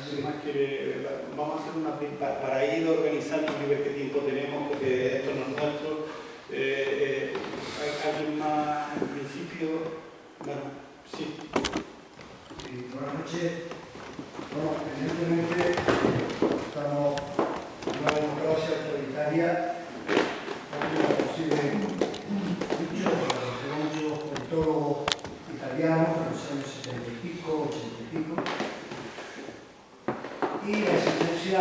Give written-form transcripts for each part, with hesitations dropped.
Sí. Más que vamos a hacer una para ir organizando y ver qué tiempo tenemos, porque esto no es nuestro. ¿Alguien más en principio? Bueno, sí. Buenas noches. Bueno, evidentemente estamos en una democracia autoritaria, como posible dicho, según muchos politólogos italianos en los años 70 y pico, 80 y pico, y la existencia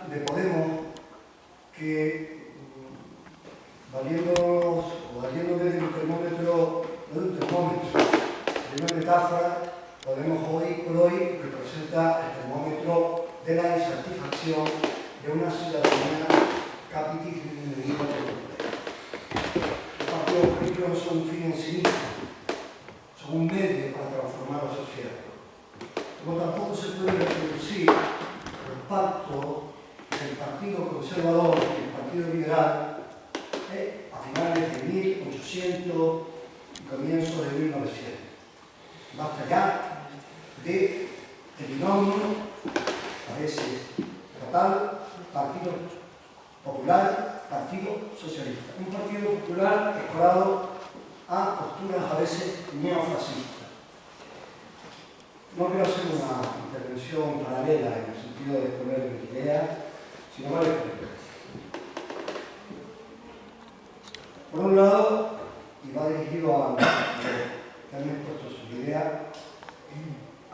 de Podemos, que valiéndome de un termómetro, de una metáfora, Podemos hoy por hoy representa el termómetro de la insatisfacción de una ciudadanía capitalista. Los partidos políticos no son un fin en sí mismo, son un medio para transformar la sociedad. Como tampoco se puede reproducir el pacto del Partido Conservador y el Partido Liberal a finales de 1800 y comienzos de 1900. Basta ya del binomio, a veces fatal, Partido Popular, Partido Socialista. Un Partido Popular escorado a posturas a veces neofascistas. No quiero hacer una intervención paralela en el sentido de exponer mis ideas, sino varias preguntas. Por un lado, y va dirigido a que han expuesto sus ideas,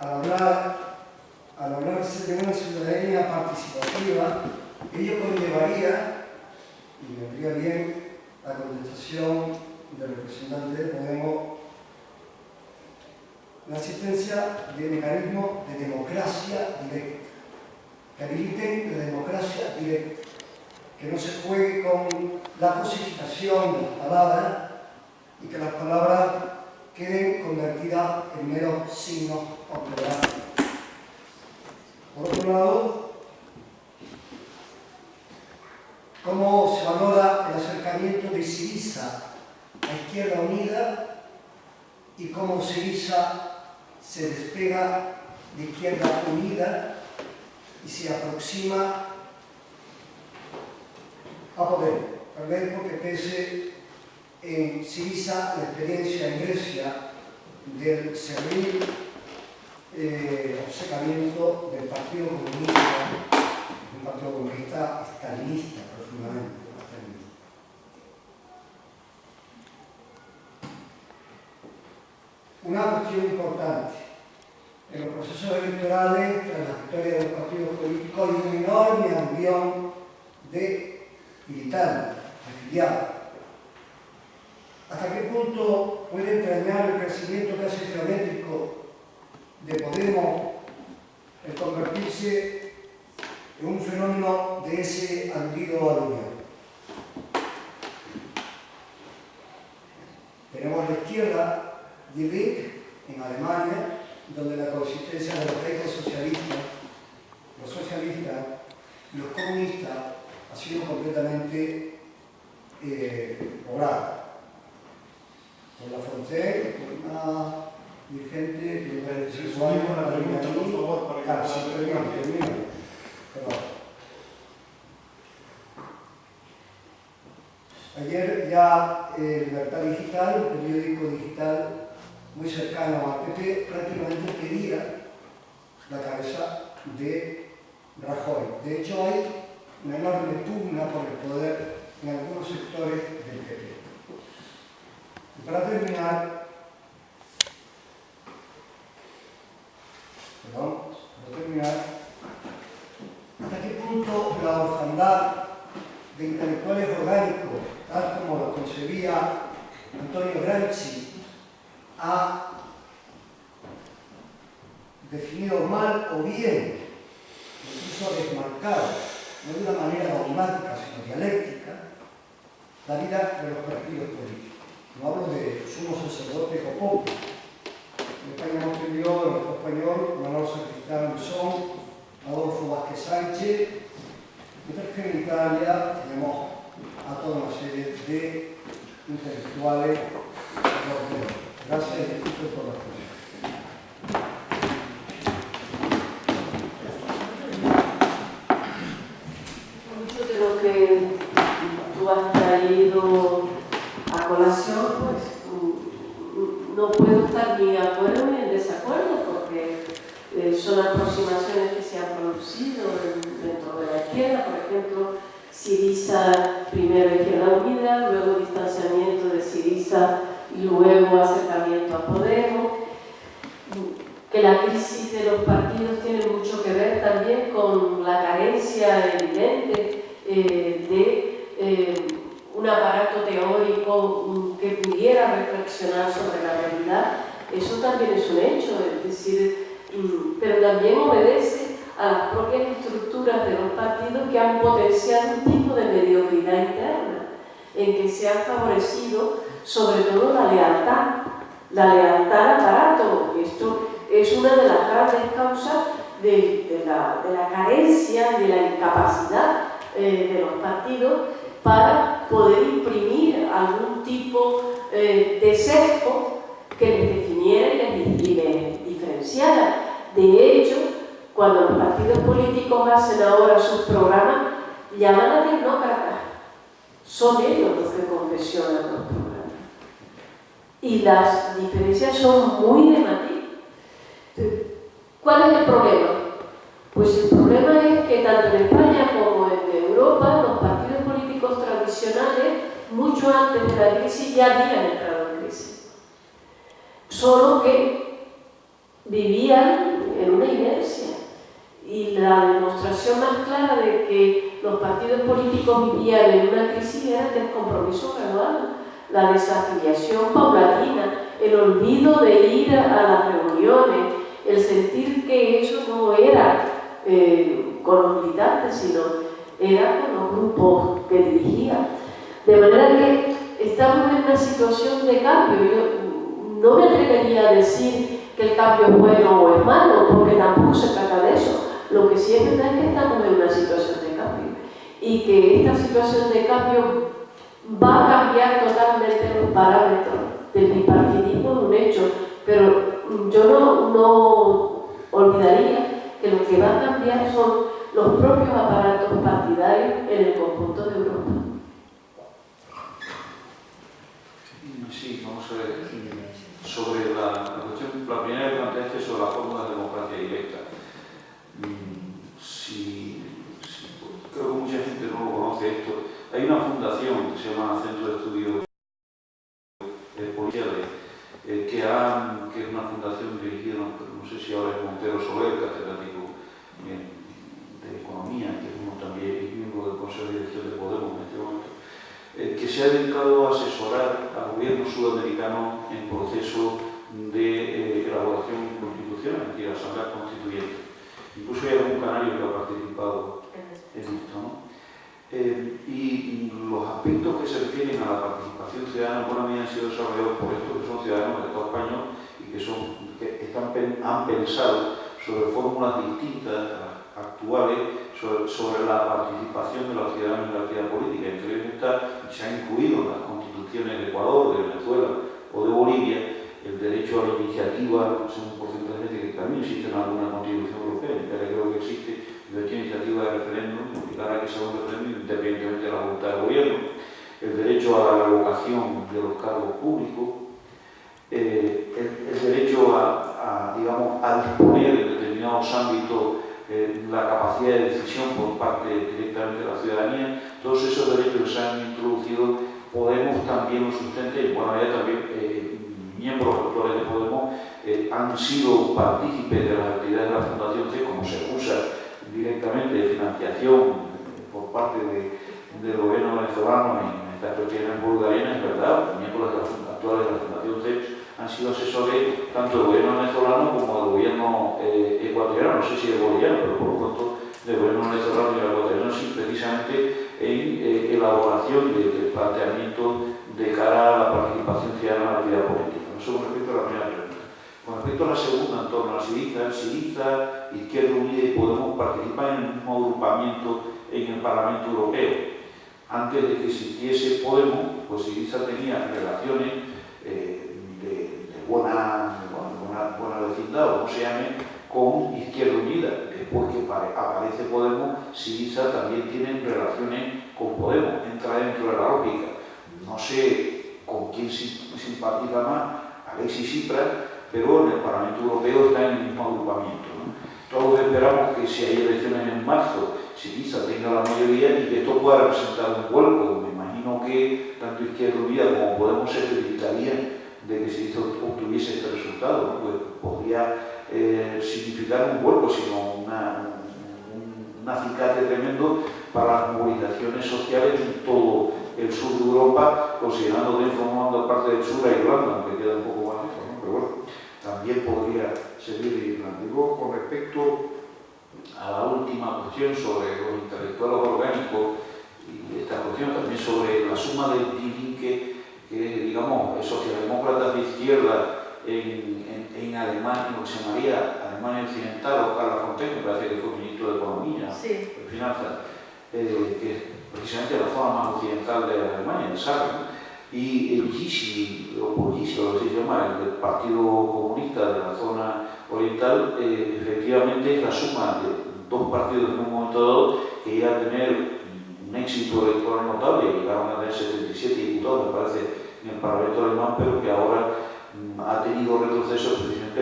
al hablarse de una ciudadanía participativa, ello conllevaría, y vendría bien la contestación del representante de Podemos, la existencia de mecanismos de democracia directa, que habiliten la democracia directa, que no se juegue con la cosificación de las palabras y que las palabras queden convertidas en meros signos ortográficos. Por otro lado, cómo se valora el acercamiento de Syriza a Izquierda Unida y cómo Syriza se despega de Izquierda Unida y se aproxima a Podemos. Tal vez porque pese en Syriza la experiencia en Grecia del servil obcecamiento del Partido Comunista, un Partido Comunista estalinista profundamente. Una cuestión importante: en los procesos electorales, tras la victoria de los partidos políticos, hay un enorme ambiente de militantes, afiliados. ¿Hasta qué punto puede entrañar el crecimiento casi geométrico de Podemos el convertirse en un fenómeno de ese aludido aluvión? Tenemos la izquierda Die Linke en Alemania, donde la consistencia de los reyes socialistas, los socialistas y los comunistas ha sido completamente lograda. Por la Frontera, por una dirigente que me parece que la pregunta, por favor, para que termine. Ayer ya Libertad Digital, un periódico digital muy cercano a PP, prácticamente pedía la cabeza de Rajoy. De hecho, hay una enorme pugna por el poder en algunos sectores del PP. Y para terminar, ¿hasta qué punto la orfandad de intelectuales orgánicos, tal como lo concebía Antonio Gramsci, ha definido mal o bien, incluso ha desmarcado, no de una manera dogmática, sino dialéctica, la vida de los partidos políticos? No hablo de sumos sacerdotes o popos. En España hemos tenido en nuestro español Manuel Sacristán Buzón, Adolfo Vázquez Sánchez, mientras que en Italia tenemos a toda una serie de intelectuales. Gracias y disculpen por la atención. son aproximaciones que se han producido dentro de la izquierda, por ejemplo, Syriza primero Izquierda Unida, luego distanciamiento de Syriza y luego acercamiento a Podemos, que la crisis de los partidos tiene mucho que ver también con la carencia evidente de un aparato teórico que pudiera reflexionar sobre la realidad. Eso también es un hecho, es decir, pero también obedece a las propias estructuras de los partidos que han potenciado un tipo de mediocridad interna, en que se ha favorecido sobre todo la lealtad al aparato. Esto es una de las grandes causas de la carencia y de la incapacidad de los partidos para poder imprimir algún tipo de sesgo que les definiera y les diferenciara. De hecho, cuando los partidos políticos hacen ahora sus programas, llaman a tecnócratas. Son ellos los que confeccionan los programas. Y las diferencias son muy de matiz. ¿Cuál es el problema? Pues el problema es que tanto en España como en Europa los partidos políticos tradicionales, mucho antes de la crisis, ya habían entrado en crisis. Solo que vivían en una inercia. Y la demostración más clara de que los partidos políticos vivían en una crisis era el descompromiso gradual, la desafiliación paulatina, el olvido de ir a las reuniones, el sentir que eso no era con los militantes, sino era con los grupos que dirigían. De manera que estamos en una situación de cambio. Yo no me atrevería a decir que el cambio es bueno o es malo, porque tampoco se trata de eso. Lo que sí es verdad es que estamos en una situación de cambio y que esta situación de cambio va a cambiar totalmente los parámetros del bipartidismo, de un hecho, pero yo no olvidaría que lo que va a cambiar son los propios aparatos partidarios en el conjunto de Europa. Sí, vamos a ver. Sobre la cuestión, la primera que planteaste sobre la fórmula de democracia directa. Creo que mucha gente no lo conoce esto. Hay una fundación que se llama Centro de Estudios Policiales, que es una fundación dirigida, no sé si ahora es Montero Soler, catedrático de Economía, que es uno también miembro del Consejo de Dirección de Podemos en este momento, que se ha dedicado a asesorar al gobierno sudamericano en proceso de elaboración constitucional, es decir, asamblea constituyente. Incluso hay algún canario que ha participado en esto, ¿no? Y los aspectos que se refieren a la participación ciudadana en buena medida han sido desarrollados por estos que son ciudadanos del Estado español y que han pensado sobre fórmulas distintas a las actuales sobre la participación de los ciudadanos en la actividad política. Entre ellos se ha incluido en las constituciones de Ecuador, de Venezuela o de Bolivia el derecho a la iniciativa, es un porcentaje que también existe en alguna constitución europea, en Italia creo que existe el derecho a iniciativa de referéndum, obligar a que sea un referéndum independientemente de la voluntad del gobierno, el derecho a la revocación de los cargos públicos, el derecho digamos, a disponer en determinados ámbitos la capacidad de decisión por parte directamente de la ciudadanía. Todos esos derechos que se han introducido, Podemos también los sustenta y bueno, ya también miembros actuales de Podemos han sido partícipes de las actividades de la Fundación C, como se acusa directamente de financiación por parte del gobierno venezolano en estas cuestiones bulgarianas. Es verdad, miembros actuales de la Fundación C han sido asesores tanto del gobierno venezolano como del gobierno ecuatoriano, no sé si es boliviano, pero por lo tanto del gobierno venezolano y el ecuatoriano, sí, precisamente en elaboración de planteamientos de cara a la participación ciudadana en la actividad política. Eso con respecto a la primera pregunta. Con respecto a la segunda, en torno a Syriza, Izquierda Unida y Podemos participan en el mismo agrupamiento en el Parlamento Europeo. Antes de que existiese Podemos, pues Syriza tenía relaciones de buena vecindad, o como se llame, con Izquierda Unida. Después que aparece Podemos, Syriza también tiene relaciones con Podemos, entra dentro de la lógica. No sé con quién simpatiza más Alexis Tsipras, pero en el Parlamento Europeo está en el mismo agrupamiento, ¿no? si hay elecciones en marzo, Syriza tenga la mayoría y que esto pueda representar un vuelco. Me imagino que tanto Izquierda Unida como Podemos se felicitarían de que Syriza obtuviese este resultado, ¿no? Pues podría significar un vuelco, sino un acicate tremendo para las movilizaciones sociales en todo el sur de Europa, considerando que formando parte del sur a Irlanda, aunque queda un poco más lejos, ¿no? Pero bueno, también podría servir de Irlanda. Y luego, con respecto a la última cuestión sobre los intelectuales orgánicos y esta cuestión también sobre la suma del DILINKE, que digamos socialdemócratas de izquierda en Alemania, lo que se llamaría Alemania Occidental, o Carla Fontaine, me parece que fue ministro de Economía, Sí. de Finanzas, que es precisamente la zona más occidental de Alemania, el Saar, ¿no? Y el Gysi, o Gysi, o lo que se llama, el Partido Comunista de la zona oriental, efectivamente es la suma de dos partidos en un momento dado que iban a tener un éxito electoral notable, llegaron a tener 77 diputados, me parece, en el Parlamento alemán, pero que ahora ha tenido retrocesos precisamente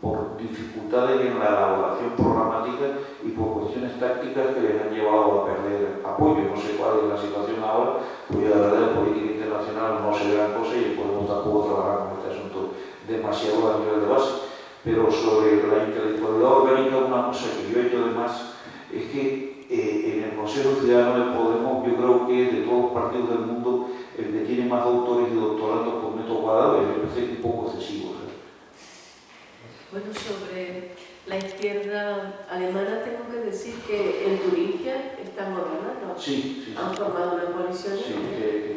por dificultades en la elaboración programática y por cuestiones tácticas que les han llevado a perder apoyo. No sé cuál es la situación ahora, porque la verdad en política internacional no se ve gran cosa y podemos tampoco trabajar con este asunto demasiado a nivel de base. Pero sobre la intelectualidad orgánica, una cosa que yo he hecho además es que en el Consejo Ciudadano de Podemos yo creo que de todos los partidos del mundo el que tiene más autores y doctorandos por metro cuadrado me parece un poco excesivo, ¿sabes? Bueno, sobre la izquierda alemana tengo que decir que en Turingia están gobernando. Sí. Han formado una coalición. Sí,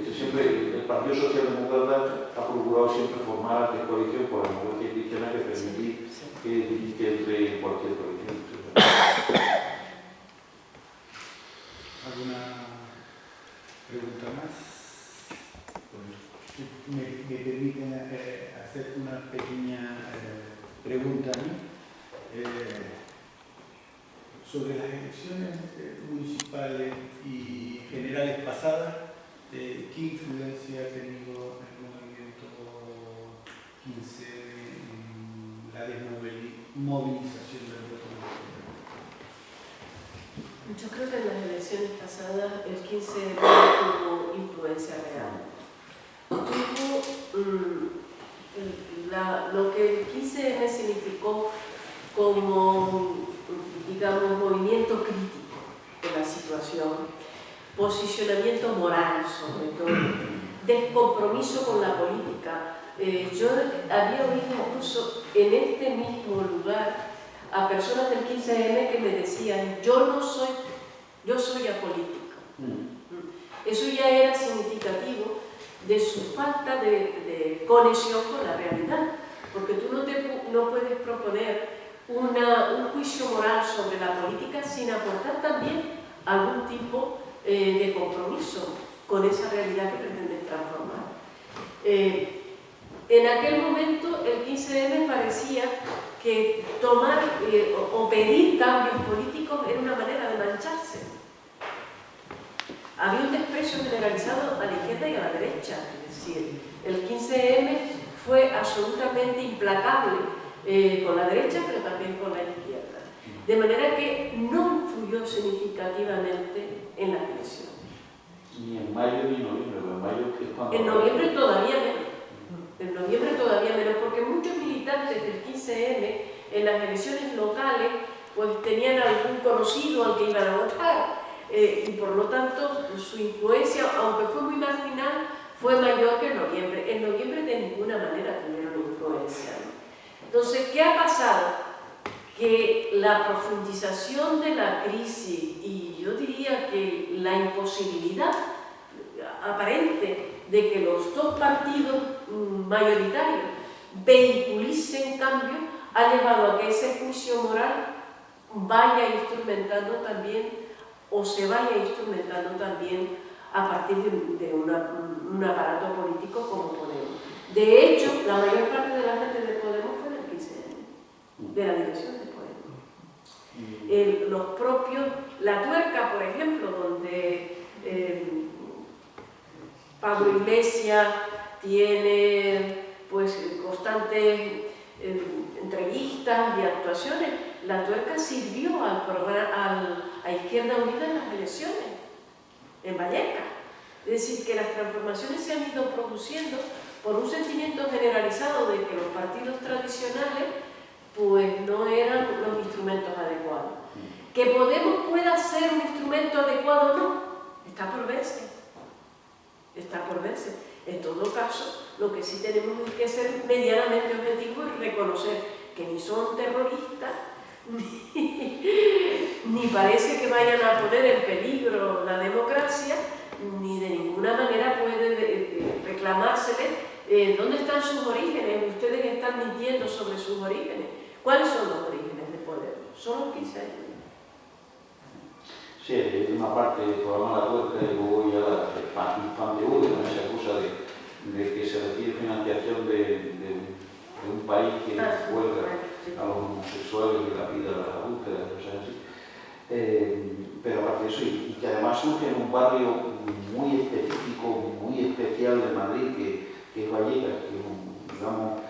que siempre el Partido Socialdemócrata ha procurado siempre formar de coalición por la democracia cristiana que permitir que entre en cualquier coalición. ¿Alguna pregunta más? Me permiten hacer una pequeña pregunta a mí sobre las elecciones municipales y generales pasadas. ¿Qué influencia ha tenido el movimiento 15 en la desmovilización del voto? Yo creo que en las elecciones pasadas el 15 tuvo influencia real. Lo que el 15M significó como, digamos, movimiento crítico de la situación, posicionamiento moral sobre todo, descompromiso con la política. Yo había oído incluso en este mismo lugar a personas del 15M que me decían, yo soy apolítico. Eso ya era significativo de su falta de conexión con la realidad, porque tú no puedes proponer un juicio moral sobre la política sin aportar también algún tipo de compromiso con esa realidad que pretendes transformar. En aquel momento el 15M parecía que tomar o pedir cambios políticos era una manera de mancharse. Había un desprecio generalizado a la izquierda y a la derecha, es decir, el 15M fue absolutamente implacable con la derecha, pero también con la izquierda. De manera que no influyó significativamente en las elecciones. Ni en mayo ni en noviembre, pero en mayo es cuando... En noviembre todavía menos. En noviembre todavía menos, porque muchos militantes del 15M en las elecciones locales pues tenían algún conocido al que iban a votar. Y por lo tanto su influencia, aunque fue muy marginal, fue mayor que en noviembre. En noviembre de ninguna manera tuvieron influencia, ¿no? Entonces, ¿qué ha pasado? Que la profundización de la crisis y yo diría que la imposibilidad aparente de que los dos partidos mayoritarios vehiculicen cambio ha llevado a que ese juicio moral vaya instrumentando también o se vaya instrumentando también a partir de un aparato político como Podemos. De hecho, la mayor parte de la gente de Podemos fue del 15M, de la dirección de Podemos. Los propios, La Tuerca, por ejemplo, donde Pablo Iglesias tiene pues constantes entrevistas y actuaciones, la tuerca sirvió a Izquierda Unida en las elecciones, en Vallecas. Es decir, que las transformaciones se han ido produciendo por un sentimiento generalizado de que los partidos tradicionales pues no eran los instrumentos adecuados. Que Podemos pueda ser un instrumento adecuado o no, está por verse. Está por verse. En todo caso, lo que sí tenemos que ser medianamente objetivos es reconocer que ni son terroristas, ni parece que vayan a poner en peligro la democracia, ni de ninguna manera puede reclamársele dónde están sus orígenes. Ustedes están mintiendo sobre sus orígenes. ¿Cuáles son los orígenes de Podemos? Son los 15 años. Sí, hay una parte del programa La Tuerca y luego ya la PAN-TV, con esa cosa de que se requiere financiación de un país que huelga a los homosexuales y la vida de la búsqueda, cosas así. Pero aparte de eso, y que además surge en un barrio muy específico, muy especial de Madrid, que es Vallecas, que es, digamos,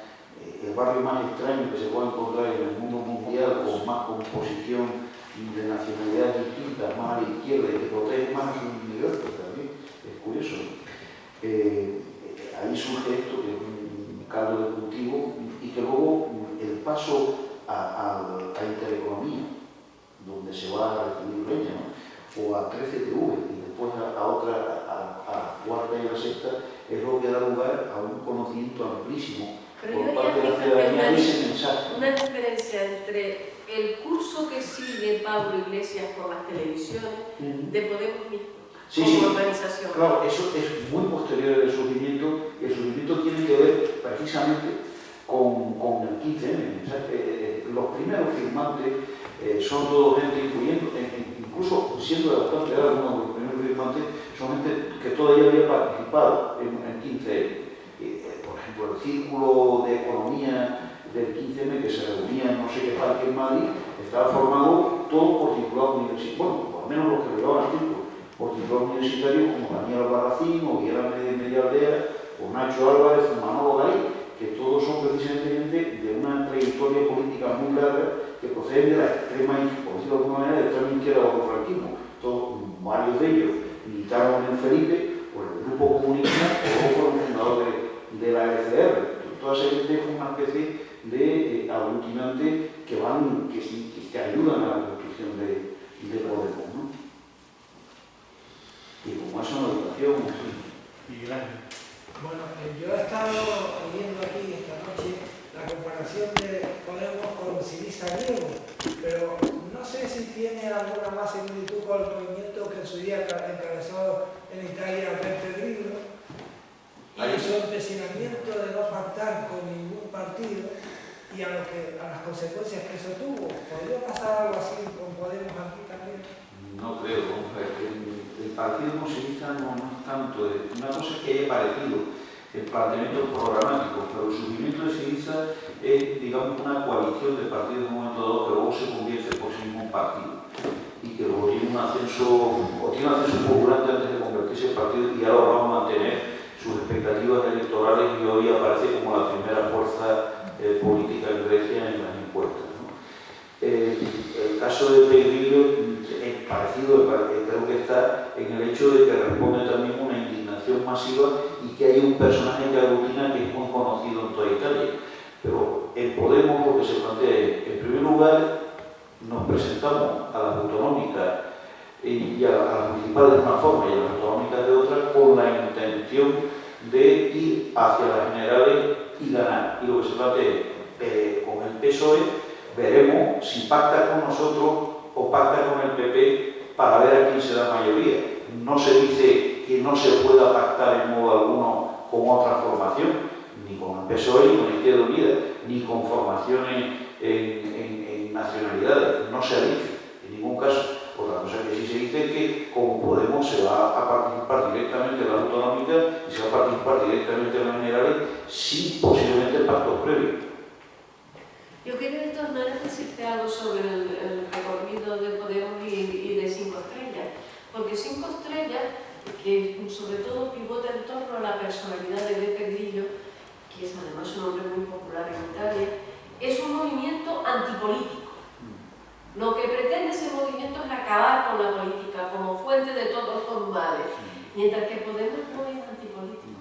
el barrio más extraño que se puede encontrar en el mundo mundial, con más composición de nacionalidades distintas, más a la izquierda y que protege más a sus inmigrantes también. Es curioso. Ahí surge esto, que es un caldo de cultivo, y que luego el paso a Intereconomía, donde se va a recibir leña, ¿no? O a 13TV, y después a cuarta y a sexta, es lo que da lugar a un conocimiento amplísimo por parte de la ciudadanía de ese mensaje. Una diferencia entre el curso que sigue Pablo Iglesias por las televisiones de Podemos mismo, como organización. Claro, eso es muy posterior al surgimiento, y el surgimiento tiene que ver precisamente con el 15M. Los primeros firmantes son todos gente, incluso siendo bastante edad, algunos de los primeros firmantes son gente que todavía había participado en 15M. Por ejemplo, el Círculo de Economía del 15M, que se reunía en no sé qué parque en Madrid, estaba formado todo por titulados universitarios, bueno, por lo menos los que llevaban el círculo, por titulados universitarios como Daniel Albarracín, o Guillermo de Medialdea, o Nacho Álvarez, o Manolo Garí, que todos son precisamente de una trayectoria política muy larga que proceden de la extrema, por decirlo de alguna manera, de la extrema izquierda bajo el franquismo. Varios de ellos militaron en Felipe, por el grupo comunista, o luego fueron fundadores de la LCR. Toda esa gente es una especie de aglutinante que ayudan a la construcción de Podemos, ¿no? Y como es una educación, Y grande. Bueno, yo he estado oyendo aquí esta noche la comparación de Podemos con Syriza griego, pero no sé si tiene alguna más similitud con el movimiento que en su día encabezó en Italia Beppe Grillo y su empecinamiento de no pactar con ningún partido y a las consecuencias que eso tuvo. ¿Podría pasar algo así con Podemos aquí también? no creo. El partido con Syriza no es tanto. Una cosa es que haya parecido el planteamiento programático, pero el surgimiento de Syriza es, digamos, una coalición de partidos en un momento dado que luego se convierte por sí mismo en partido y que luego tiene un ascenso fulgurante antes de convertirse en partido y ahora va a mantener sus expectativas electorales y hoy aparece como la primera fuerza política en Grecia en las encuestas, ¿no? El caso de Pellegrini es parecido, creo que está en el hecho de que responde también a una indignación masiva y que hay un personaje que aglutina que es muy conocido en toda Italia. Pero en Podemos lo que se plantea es, en primer lugar, nos presentamos a las autonómicas y a las municipales de una forma y a las autonómicas de otra con la intención de ir hacia las generales y ganar. Y lo que se plantea es, con el PSOE veremos si pacta con nosotros o pacta con el PP para ver a quién se da mayoría. No se dice que no se pueda pactar en modo alguno con otra formación, ni con el PSOE, ni con la Izquierda Unida, ni con formaciones en nacionalidades. No se ha dicho, en ningún caso. Otra cosa que sí se dice es que como Podemos se va a participar directamente en la autonómica y se va a participar directamente en las generales sin posiblemente pactos previos. Yo quería de todas maneras decirte algo sobre el recorrido de Podemos y de 5 Estrellas, porque 5 Estrellas, que sobre todo pivota en torno a la personalidad de Beppe Grillo, que es además un hombre muy popular en Italia, es un movimiento antipolítico. Lo que pretende ese movimiento es acabar con la política como fuente de todos los males, mientras que Podemos no es antipolítico.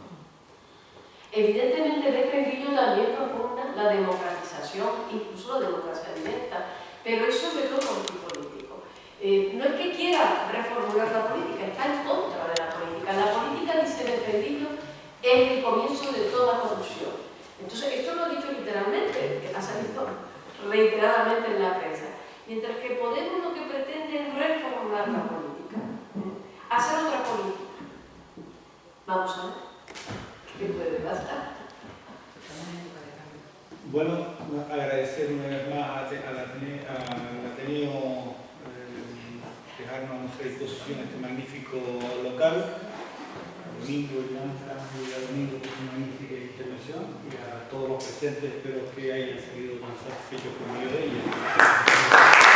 Evidentemente, Becker Grillo también propugna la democratización, incluso la democracia directa, pero es sobre todo antipolítico. No es que quiera reformular la política, está en contra de la política. La política, dice Becker Grillo, es el comienzo de toda corrupción. Entonces, esto lo ha dicho literalmente, que ha salido reiteradamente en la prensa. Mientras que Podemos lo que pretende es reformular la política, hacer otra política. Vamos a ver qué puede pasar. Bueno, agradecer una vez más al Ateneo dejarnos a nuestra disposición este magnífico local. A Domingo y a Domingo por su magnífica intervención y a todos los presentes, espero que hayan salido tan satisfechos como yo de ella.